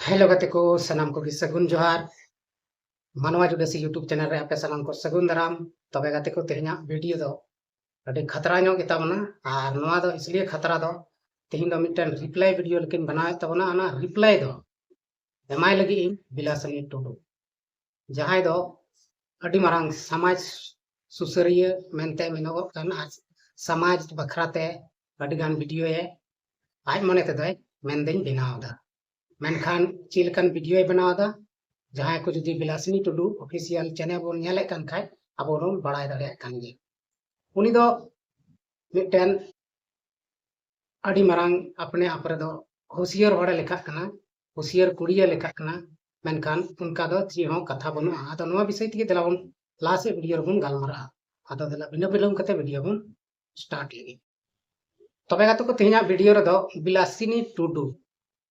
Hello गते को सनाम को सगुन जोहार मानवा जुडेसी यूट्यूब चैनल रे आपे सलाम को सगुन दाराम तबे गते को तेहना वीडियो दो अभी खतरा नो गेताबना और नोआ दो इसलिए खतरा दो तेहिन दो मिटन रिप्लाई वीडियो लेकिन बनाए तबना अना रिप्लाई दो एमाय लगी इन बिलासनी टुडू जहां दो अडी मारांग समाज सुसरिय मेनते मेनोगो कन समाज बखराते अडी गान वीडियो है आज मने ते दय मेनदिन बनावदा मेनखान चिलकन वीडियो बनावदा जहां को जुदी बिलासनी टुडू ऑफिशियल चैनल बोन नेले कान खाय अब बोन बड़ाय दाड़े कान गे उनी दो मिटन अडी मारांग अपने आप रे दो होशियार हड़े लेखा कना होशियार कुड़िया लेखा कना मेनखान उनका दो ची हो कथा बनु आदो नोआ विषय तिगे दला बोन लास्ट वीडियो बोन गालमारा आदो दला बिना बिलम कते वीडियो बोन स्टार्ट लगी तबे गातो को तेहना वीडियो रे दो बिलासिनी टुडू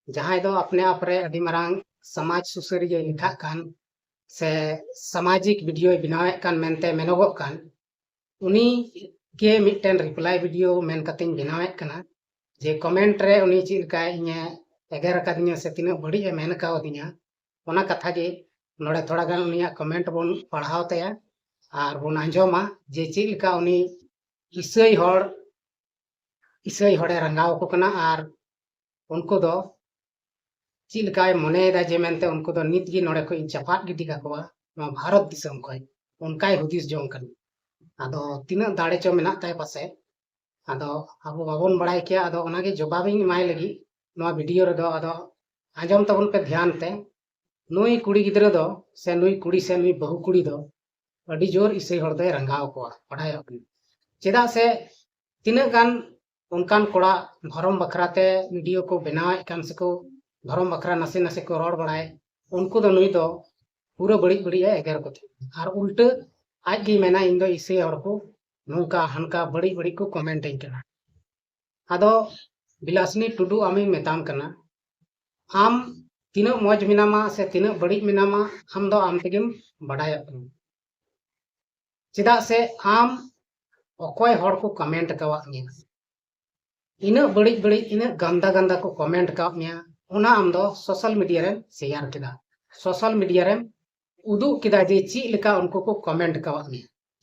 जहां दो अपने आप रे अडी मारांग समाज सुसरिया लिखा कान से सामाजिक वीडियो बनावे कान मेनते मेनोगो कान उनी के मिटन रिप्लाई वीडियो मेन कतिन बनावे काना जे कमेंट रे उनी चिलका इने एगार कादिnya से तिना बड़ी ए मेन कावदिnya ओना कथा गे नोडे थोड़ा गान उनिया कमेंट बोन पढ़ाव तया और बोन आंजोमा जे चिलका उनी इसई हड़े रंगाव को कना और उनको दो चिलकाय मनेदा जे मेनते उनको दो नित गी नोडे को चपाट गिटी काकोवा नो भारत दिसम कोय उनकाय हुदिस जों कन आदो तिना दाड़े चो मेना ताय पासे आदो आबो बाबोन बड़ाय किया आदो ओनागे जवाबिंग माय लगी नो वीडियो रे दो आदो आंजम तबन पे ध्यान ते नुई कुड़ी गिदरे दो से नुई कुड़ी से नुई बहु कुड़ी दो अडी जोर इसई हड़ दे रंगाव कोवा पढ़ाय अकन चेदा से तिना गान उनकान कोड़ा धर्म बखराते वीडियो को बनावे कान से को धर्म बखरा नसे नसे को रोड बड़ाए उनको दो नुई दो पूरा बड़ी बड़ी है एगार को और उल्टे आज गी मेना इन दो इसे हड़ को नौका हनका बड़ी बड़ी को कमेंट इन कना आदो बिलासनी टुडू आमी मेताम कना आम तीना मौज मिनामा से तीना बड़ी मिनामा हम दो आम तेगिम बड़ाय चेदा से आम अकोय हड़ को कमेंट कावा इन बड़ी बड़ी इन गंदा गंदा को कमेंट का उना आम दो सोशल मीडिया रे शेयर किदा सोशल मीडिया रे उदु किदा जे ची लेका उनको को कमेंट कावा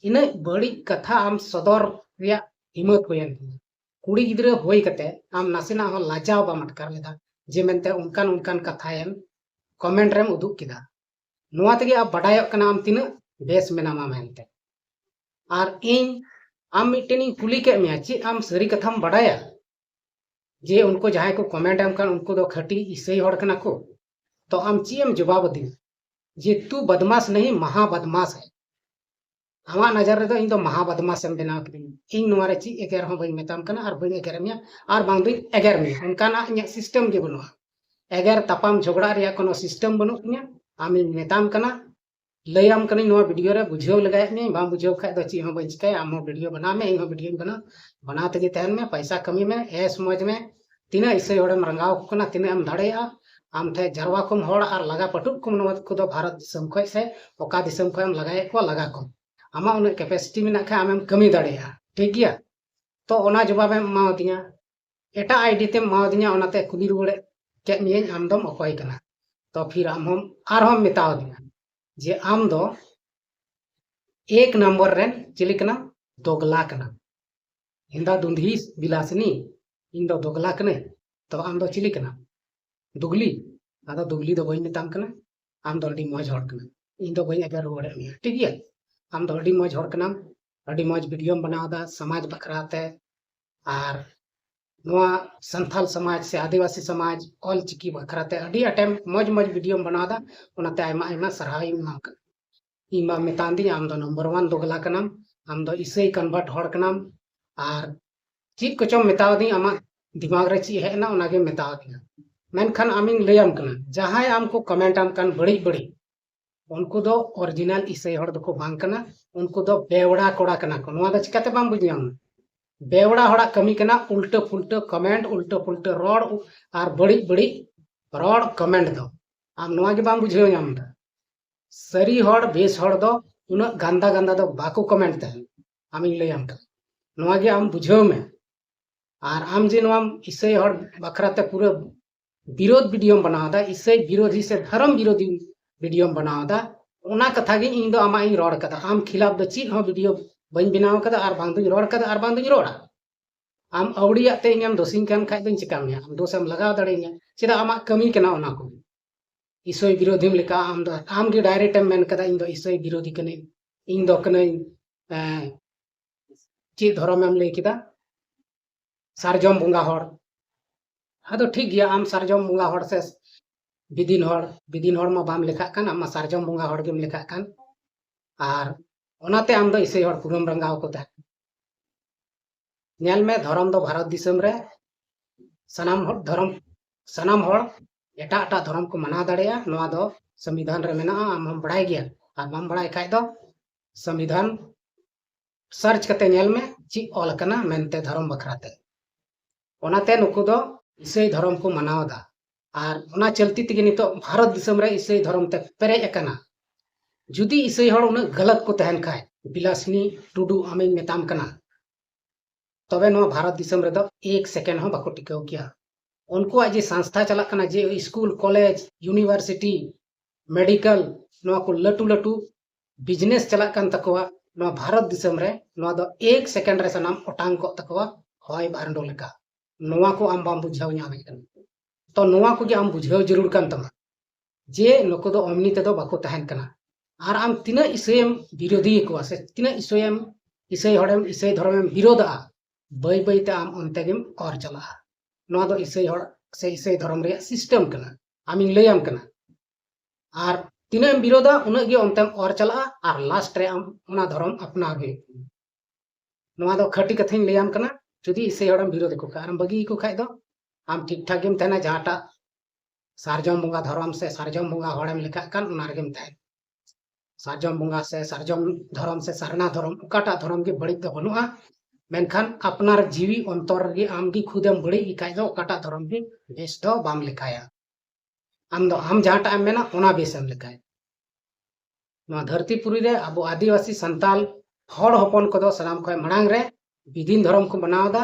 इन बड़ी कथा आम सदर रिया हिम्मत होयन कुड़ी गिदरे होई कते आम नासेना हो लाजाव बा मटकार लेदा जे मेनते उनकान उनकान कथायन कमेंट रेम उदु किदा नोआ तेगे अब बडाय कना आम तिना बेस मेनामा मेनते और इन आम मिटेनी कुली के मिया ची आम सरी कथाम बडाया जे उनको जहां को कमेंट एम कान उनको दो खटी इसई हड़ कना को तो आम ची एम जवाब दी जे तू बदमाश नहीं महा बदमाश है आमा नजर रे दो इन दो महा बदमाश एम बनाव कदी इन नोआ रे ची एगर हो बई मेताम कना और बई एगर मिया और बांग दुई एगर मिया उनका ना इन सिस्टम के बनुआ एगर तपाम झगड़ा रिया कोनो सिस्टम बनु इnya आमी मेताम कना लयाम कनी नोआ वीडियो रे बुझाव लगाय में बा बुझाव खाय दो ची हो बई चिकाय आम वीडियो बना में इन वीडियो बना तेगे तहन में पैसा कमी में ए समझ में तीना इसई हड़म रंगाव कना तीना एम दाड़ेया आम थे जरवा कम हड़ और लगा पटुक कम नोआ को दो भारत दिसम खय से ओका दिसम खय एम लगाय को लगा को आमा उन कैपेसिटी में खा आम कमी दाड़ेया ठीक गया तो ओना जवाब एम मावदिया एटा आईडी ते मावदिया ओनाते कुली रुड़े के मियन आम दम अकोय कना तो फिर आम हम आर हम मेताव दिया जे आम दो एक नंबर रेन चिली कना दोगला कना हिंदा दुंधी बिलासनी इन दो दोगला कने तो आम दो चिली कना दुगली आदा दुगली दो बई मेताम कना आम दो अडी मौज हड़ कना इन दो बई एगर रुड़े मिया ठीक गया आम दो अडी मौज हड़ कना अडी मौज वीडियो बनावदा समाज बखराते और नोआ संथाल समाज से आदिवासी समाज ऑल चिकी बखराते अडी अटेम मौज मौज वीडियो बनावदा ओनाते आयमा आयमा सरहाव इमाम का इमा मेतांदी आम दो नंबर 1 दोगला कनाम आम दो इसई कन्वर्ट हड़ कनाम और चीज को चम मेतावदी आमा दिमाग रे ची हेना ओनागे मेतावदी मेनखान आमिन लयाम कना जहां आमको कमेंट आम कान बड़ी बड़ी उनको दो ओरिजिनल इसई हड़ दो को बांग कना उनको दो बेवड़ा कोड़ा कना को नोआ दो चिकाते बांग बुझियाम बेवड़ा हड़ा कमी कना उल्टे पुल्टे कमेंट उल्टे पुल्टे रोड और बड़ी बड़ी रोड कमेंट दो आम नोआ के बांग बुझियो नाम दा सरी हड़ बेस हड़ दो उना गंदा गंदा दो बाको कमेंट दे आमिन लयाम का नोआ के आम बुझियो में और आम जे नोआ इसई हड़ बखराते पूरा विरोध वीडियो बनावदा ईसाई विरोधी से धर्म विरोधी वीडियो बनावदा ओना कथा गे इन दो आमा इन रोड कदा आम खिलाफ द चीज हो वीडियो बन बनाव कदा आर बांग दो रोड कदा आर बांग दो रोड़ा आम अवड़िया ते इनाम दोसिंग कान खाय दो चिका में आम दोसम लगाव दड़ेኛ चेदा आमा कमी कना ओना को ईसाई विरोधी लेका आम दो आम गे डायरेक्ट मेन कदा इन दो ईसाई विरोधी कने इन दो कने ची धर्म एम लई किदा सारजम बुंगा हर हाँ तो ठीक गया आम सारजम बुंगा हर से विदिन हर मा बाम लेखा कान आम सारजम बुंगा हर गेम लेखा कान आर ओनाते आम दो ईसाई हर पुरम रंगाव को ता नेल में धर्म दो भारत दिसम रे सनाम हर एटा एटा धर्म को मना दाड़ेया नोआ दो संविधान रे मेना आम हम बड़ाई गया आर बाम बड़ाई खाय दो संविधान सर्च कते नेल में ची ऑल कना मेनते धर्म बखराते ओनाते नुकु दो ईसाई धर्म को मनावदा आर ओना चलती तगे नितो भारत दिसम रे ईसाई धर्म ते पेरेज अकना जुदी ईसाई हर उन गलत को तहन खाय बिलासनी टुडू आमे मेताम कना तबे नो भारत दिसम रे दो 1 सेकेंड हो बाको टिकाव किया उनको जे संस्था चला कना जे स्कूल कॉलेज यूनिवर्सिटी मेडिकल नो को लटू लटू बिजनेस चला कन तकवा नो भारत दिसम रे नो दो 1 सेकेंड रे सनाम ओटांग को तकवा होय बारंडो लेका नोवा को आम बाम बुझाव न्यामे कन तो नोवा को जे आम बुझाव जरूर कन तमा जे नको दो ओमनी ते दो बाको तहन कना आर आम तिना ईसाईम विरोधी को से तिना ईसाई हड़ेम ईसाई धर्मम विरोधा बई बई ते आम ओनते गेम और चला नोवा दो ईसाई हड़ से ईसाई धर्म रे सिस्टम कना आमिन लैयाम कना आर तिना विरोधा उना गे ओनतेम और चला आर लास्ट रे आम ओना धर्म अपना गे नोवा दो खटी कथाइन लैयाम कना जुदी ईसाई हड़म विरोध को आम बगी को खाय दो आम ठीक ठाक गेम तहना जहाटा सारजम बुंगा धर्म से सारजम बुंगा हड़ेम लेखा कान ओना गेम तहन सारजम बुंगा से सारजम धर्म से सारना धर्म उकाटा धर्म के बड़ी दो बनुआ मेनखान अपनार जीवी अंतर गे आम गी खुदेम बड़ी इकाय दो उकाटा धर्म के बेस दो बाम लेखाया आम दो आम जहाटा एम मेना ओना बेसम लेखाय नो धरतीपुरी रे अबो आदिवासी संताल हड़ हपन को दो सनाम खय मणांग रे विदिन धर्म को बनावदा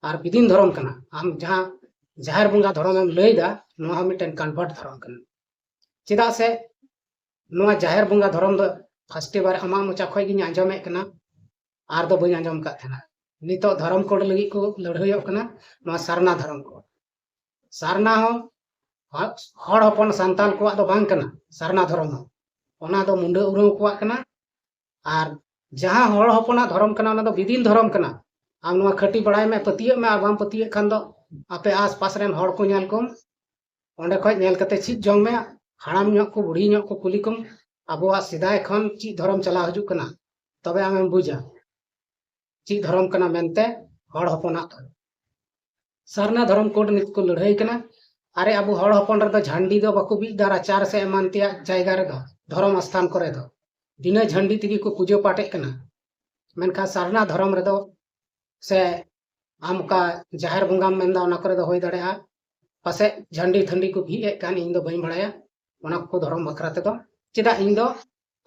आर विदिन धर्म कना आम जहां जाहिर बुंगा धर्म एम लैदा नो हम मिटन कन्वर्ट धर्म कना चेदा से नो जाहिर बुंगा धर्म दो फर्स्ट बार आमा मोचा खय गिन आंजमे कना आर दो बई आंजम का थना नितो धर्म कोड लगी को लड़हयो कना नो सारना धर्म को सारना हो हड़ हपन संताल को दो बांग कना सारना धर्म हो ओना दो मुंडा उरम को कना आर जहां हड़ हपना धर्म कना ओना दो विदिन धर्म कना आम नो खटी बड़ाई में पतिये में आर बाम पतिये खान दो आपे आस पास रेन हड़ को नेल कोम ओंडे खय नेल कते चीज जंग में हाड़ाम ᱧᱚᱜ को बुढ़ी ᱧᱚᱜ को कुली कम अबवा सिदाय खन ची धर्म चला हजू कना तबे आमेम बुझा ची धर्म कना मेनते हड़ हपना सारना धर्म कोड नित को लड़ाई कना अरे अब हड़ हपन रे झंडी दो बाको बी दारा चार से एमानतिया जायगा रे धर्म स्थान करे दो बिना झंडी तिगी को पूजो पाटे कना मेनखा सारना धर्म रे दो से आम का जाहिर बुंगाम मेनदा ओना करे दो होय दाड़ेया पासे झंडी ठंडी को भी एक कान इन दो बई बड़ाया ओना को धर्म बखरा ते दो चेदा इन दो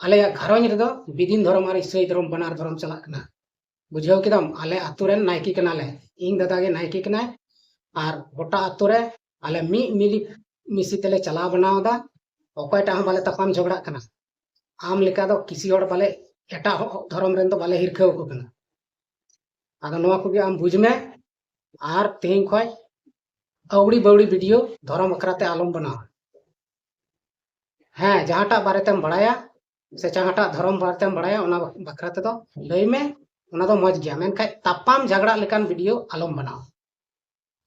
आले घरज रे दो विदिन धर्म और ईसाई धर्म बनार धर्म चला कना बुझाव किदम आले आतु रेन नायकी कना ले इन दादा गे नायकी कना आर गोटा आतु रे आले मी मिली मिसी तेले चला बनावदा ओकयटा हम बाले तपाम झगड़ा कना आम लेका दो किसी और बाले एटा धर्म रेन दो बाले हिरखाव को कना आदा नोवा को गे आम बुझ में आर तेहिं खय अवड़ी बवड़ी वीडियो धर्म बखराते आलम बनाव हाँ जहाटा बारेतेम बड़ाया से जहाटा धर्म बारेतेम बड़ाया ओना बखराते दो लई में ओना दो मज गया मेनखाय तापाम झगड़ा लेकान वीडियो आलम बनाव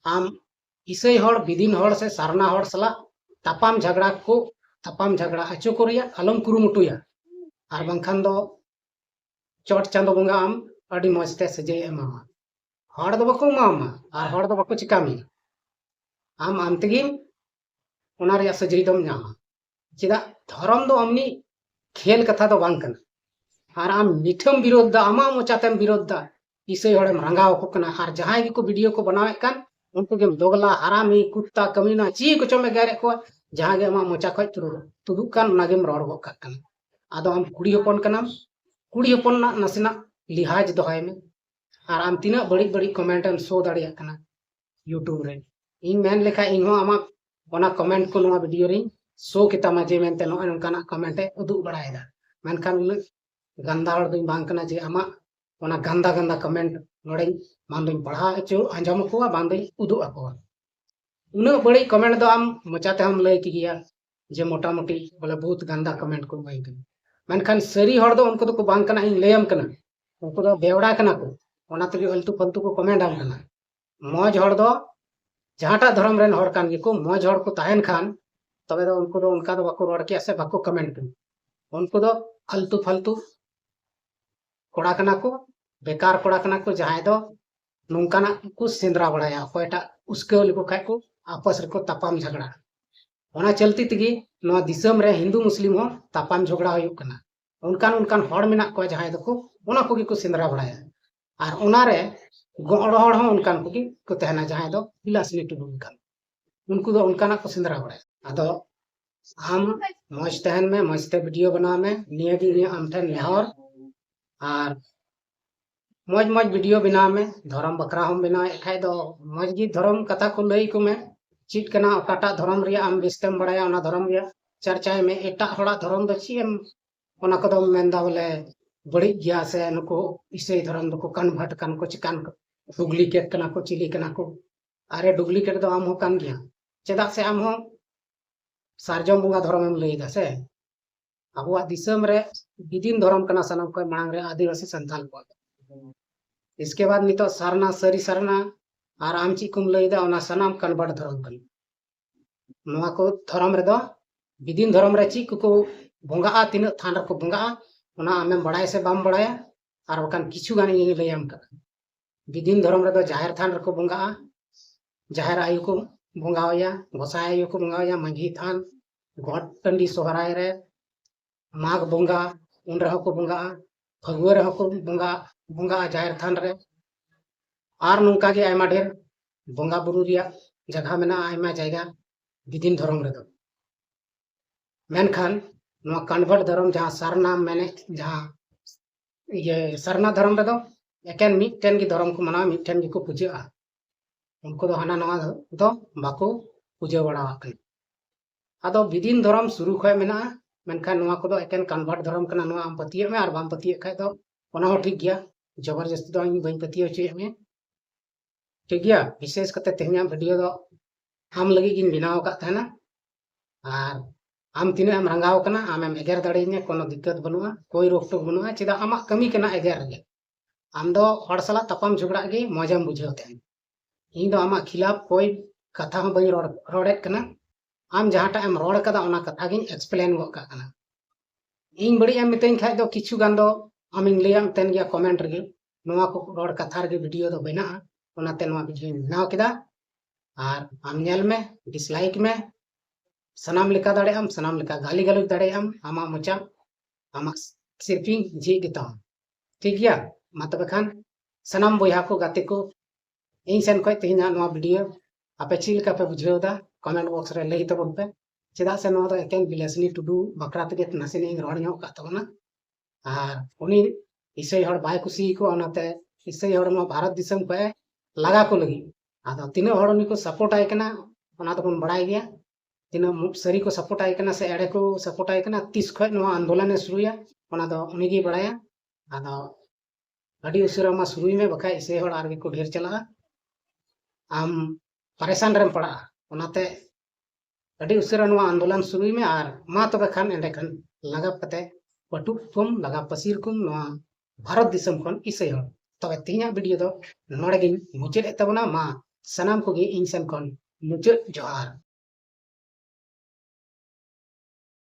आम ईसाई हड़ विदिन हड़ से सारना हड़ सला तापाम झगड़ा अचो को रिया आलम कुरुमुटुया आर बांखान दो चोट चांदो बंगा आम अडी मजते सजे एमामा हड़ दो बको एमामा आर हड़ दो बको चिकामी आम आमतगी ओना रिया सजरी दम नामा चेदा धर्म दो अमनी खेल कथा दो बांग कना आर आम निठम विरोध दा आमा मोचातेम विरोध दा ईसाई हड़ेम रंगाव को कना आर जहां गी को वीडियो को बनावे कान उनको गेम दोगला हरामी कुत्ता कमीना ची को चमे गारे को जहां गे आमा मोचा खय तुदुक कान ओना गेम रड़ गो कान आदो आम कुड़ी हपन ना नसेना लिहाज दोहाय में आर आम तिना बड़ी बड़ी कमेंट एम शो दाड़िया कना यूट्यूब रे इन मेन लेखा इन हो आमा ओना कमेंट को नोआ वीडियो री शो कितामा जे मेनते नोय नोंकाना कमेंट ए उदुग बड़ायदा मेनखान उन गंदा हड़ दुई बांग कना जे आमा ओना गंदा गंदा कमेंट नोड़े बांदुई पढ़ा चो आंजम को बांदुई उदुग आको उन बड़ी कमेंट दो आम मचाते हम लय की गिया जे मोटा मोटी बोले बहुत गंदा कमेंट को बाई कन मेनखान सरी हड़ दो उनको को बांग कना इन लेयम कना उनको दो बेवड़ा कना को ओना तगे अल्तु फल्तु को कमेंट आम कना मौज हड़ दो जहाटा धर्म रेन हड़ कान गिको मौज हड़ को ताहेन खान तबे दो उनको दो उनका दो बाको रोड के से बाको कमेंट कन उनको दो अल्तु फल्तु कोड़ा कना को बेकार कोड़ा कना को जहां दो नुंकाना को सेंद्रा बड़ाया कोयटा उसके लिको खाय को आपस रे को तापाम झगड़ा ओना चलती तगी नोआ दिसम रे हिंदू मुस्लिम हो तापाम झगड़ा होय कना उनकान हड़ मेना को जहां दो को ओना को को सेंद्रा बड़ाया और ओना रे गोड़ हड़ हो उनकान को तहना जहां दो बिलासनी टुडू उनकान उनको दो उनकाना को सेंद्रा बड़ाया अदो हम मौज तहन में मौजते वीडियो बना में नियगी आम ठन नेहर और मौज मौज वीडियो बना में धर्म बकरा हम बना खाय दो मौज गी धर्म कथा को लई को में चीट कना ओकाटा धर्म रिया आम बिस्तेम बड़ाया ओना धर्म रिया चर्चाय में एटा हड़ा धर्म दो चीम ओना को दो मेंदा बोले बड़ी गया से नको इसे धर्म दो को कन्वर्ट कान को चिकान डुप्लीकेट कना को चिली कना को अरे डुप्लीकेट दो आम हो कान गया चेदा से आम हो सारजम बुंगा धर्म में लई दा से अबुआ दिसम रे बिदिन धर्म कना सनम को मांग रे आदिवासी संताल को इसके बाद नितो सरना सरी सरना और आम ची कुम लई दा ओना सनाम कन्वर्ट धर्म कन नोआ को धर्म रे दो बिदिन धर्म रे ची को बोंगा तीन थान रे को बोंगा ओना आमे बड़ाय से बाम बड़ाया और वकान किछु गाने ये लैम का बिदिन धर्म रे दो जाहिर थान रे को बोंगा जाहिर आयु को बोंगावया गोसाई आयु को बोंगावया मंझी थान घोट टंडी सोहराय रे माघ बोंगा उन रहो को बोंगा फगुआ रहो को बोंगा बोंगा जाहिर थान रे और नुका के आयमा ढेर बोंगा बुरु रिया जगह मेना आयमा जायगा बिदिन धर्म रे दो मेनखान नो कन्वर्ट धर्म जहां सरना मैंने जहां ये सरना धर्म रे दो एकेन मिटन की धर्म को मना मिटन की को पूजा उनको दो हना नवा दो बाको पूजा बड़ा अदो बिदिन धर्म शुरू खय मेना मेनखान नवा को दो एकेन कन्वर्ट धर्म कना नवा आम पतिये में और बाम पतिये खाय दो ओना हो ठीक गया जबरदस्ती दो इन बइन पतिये चे में ठीक गया विशेष करते तेहना वीडियो दो हम लगी गिन बनाव का थाना और आम तीन आम रंगाव कना आम एगेर दाड़ेने कोनो दिक्कत बनुआ कोई रोक टोक बनुआ चेदा आमा कमी कना एगेर गे आम दो हड़ सला तपाम झगड़ा गे मजाम बुझाव ते इन दो आमा खिलाफ कोई कथा हो बई रोड़े कना आम जहाटा एम रोड़ कदा ओना कथा गिन एक्सप्लेन गो का कना इन बड़ी एम मितेन खाय दो किछु गान दो आमिन लेयाम तेन गया कमेंट रे नोआ को रोड़ कथा रे वीडियो दो बना ओनाते नोआ वीडियो बनाव केदा और आम नेल में डिसलाइक में सनाम लिखा दाड़े हम सनाम लिखा गाली गलौज दाड़े हम आमा मोचा आमा सिर्फिंग जी गिता ठीक गया मा तबे खान सनाम बोया को गाते को इन सेन को तेना नोआ वीडियो आपे चिलका पे बुझेवदा कमेंट बॉक्स रे लई तबन पे चेदा से नोआ दो एकेन बिलासनी टुडू बकरा तगे नासेनी रोड़ ᱧᱚᱜ का तबना और उनी इसे हड़ बाय कुसी को ओनाते इसे हड़ नो भारत दिसम पे लगा को लगी आदो तीन हड़ उनी को सपोर्ट आय कना ओना तो बन बड़ाई गया तीन सरी को सपोर्ट आय कना से एड़े को सपोर्ट आय कना 30 खय नो आंदोलन शुरुया ओना दो उनी गी बड़ाया आदो अडी उसरा मा शुरू में बखा इसे हड़ आरगे को ढेर चला आम परेशान रेम पड़ा ओनाते अडी उसरा नो आंदोलन शुरू में और मा तबे खान एंडे खान लगा पते पटुक कुम लगा पसीर कुम नो भारत दिसम खन इसे हड़ तबे तीना वीडियो दो नोड़े गिन मुचेद तबना मा सनाम को गे इन सन खन मुचेद जोहार।